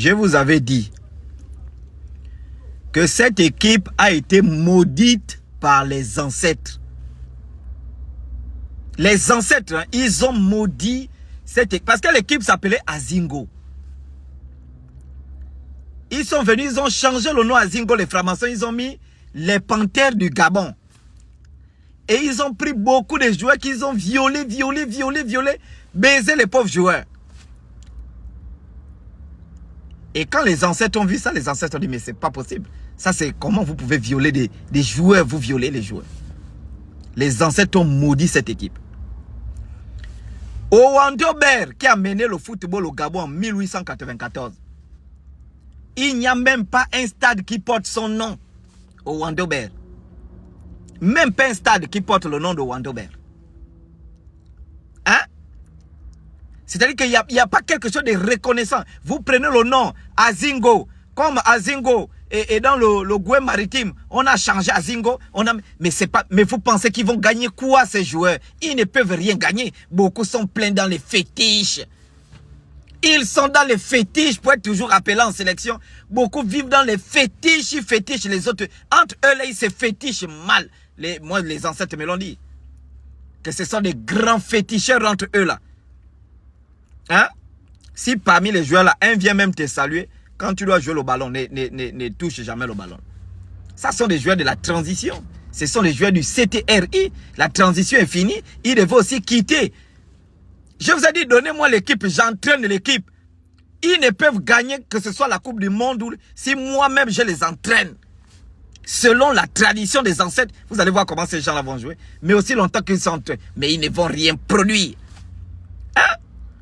je vous avais dit que cette équipe a été maudite par les ancêtres. Les ancêtres, hein, ils ont maudit cette équipe. Parce que l'équipe s'appelait Azingo. Ils sont venus, ils ont changé le nom Azingo, les francs-maçons, ils ont mis les panthères du Gabon. Et ils ont pris beaucoup de joueurs qu'ils ont violés, baisé les pauvres joueurs. Et quand les ancêtres ont vu ça, les ancêtres ont dit, mais c'est pas possible. Ça, c'est comment vous pouvez violer des joueurs, vous violez les joueurs. Les ancêtres ont maudit cette équipe. Owandobert, qui a mené le football au Gabon en 1894, il n'y a même pas un stade qui porte son nom, Owandobert. Même pas un stade qui porte le nom de Owandobert. Hein? C'est-à-dire qu'il n'y a pas quelque chose de reconnaissant. Vous prenez le nom Azingo, comme Azingo et dans le Goué maritime, on a changé Azingo. Mais vous pensez qu'ils vont gagner quoi ces joueurs? Ils ne peuvent rien gagner. Beaucoup sont pleins dans les fétiches. Ils sont dans les fétiches pour être toujours appelés en sélection. Beaucoup vivent dans les fétiches, ils fétichent les autres. Entre eux, là, ils se fétichent mal. Moi, les ancêtres me l'ont dit. Que ce sont des grands féticheurs entre eux, là. Hein? Si parmi les joueurs, là, un vient même te saluer, quand tu dois jouer le ballon, ne touche jamais le ballon. Ça sont des joueurs de la transition. Ce sont les joueurs du CTRI. La transition est finie. Ils devaient aussi quitter. Je vous ai dit, donnez-moi l'équipe, j'entraîne l'équipe. Ils ne peuvent gagner que ce soit la Coupe du Monde ou si moi-même je les entraîne. Selon la tradition des ancêtres, vous allez voir comment ces gens-là vont jouer. Mais aussi longtemps qu'ils s'entraînent. Mais ils ne vont rien produire. Hein?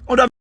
On doit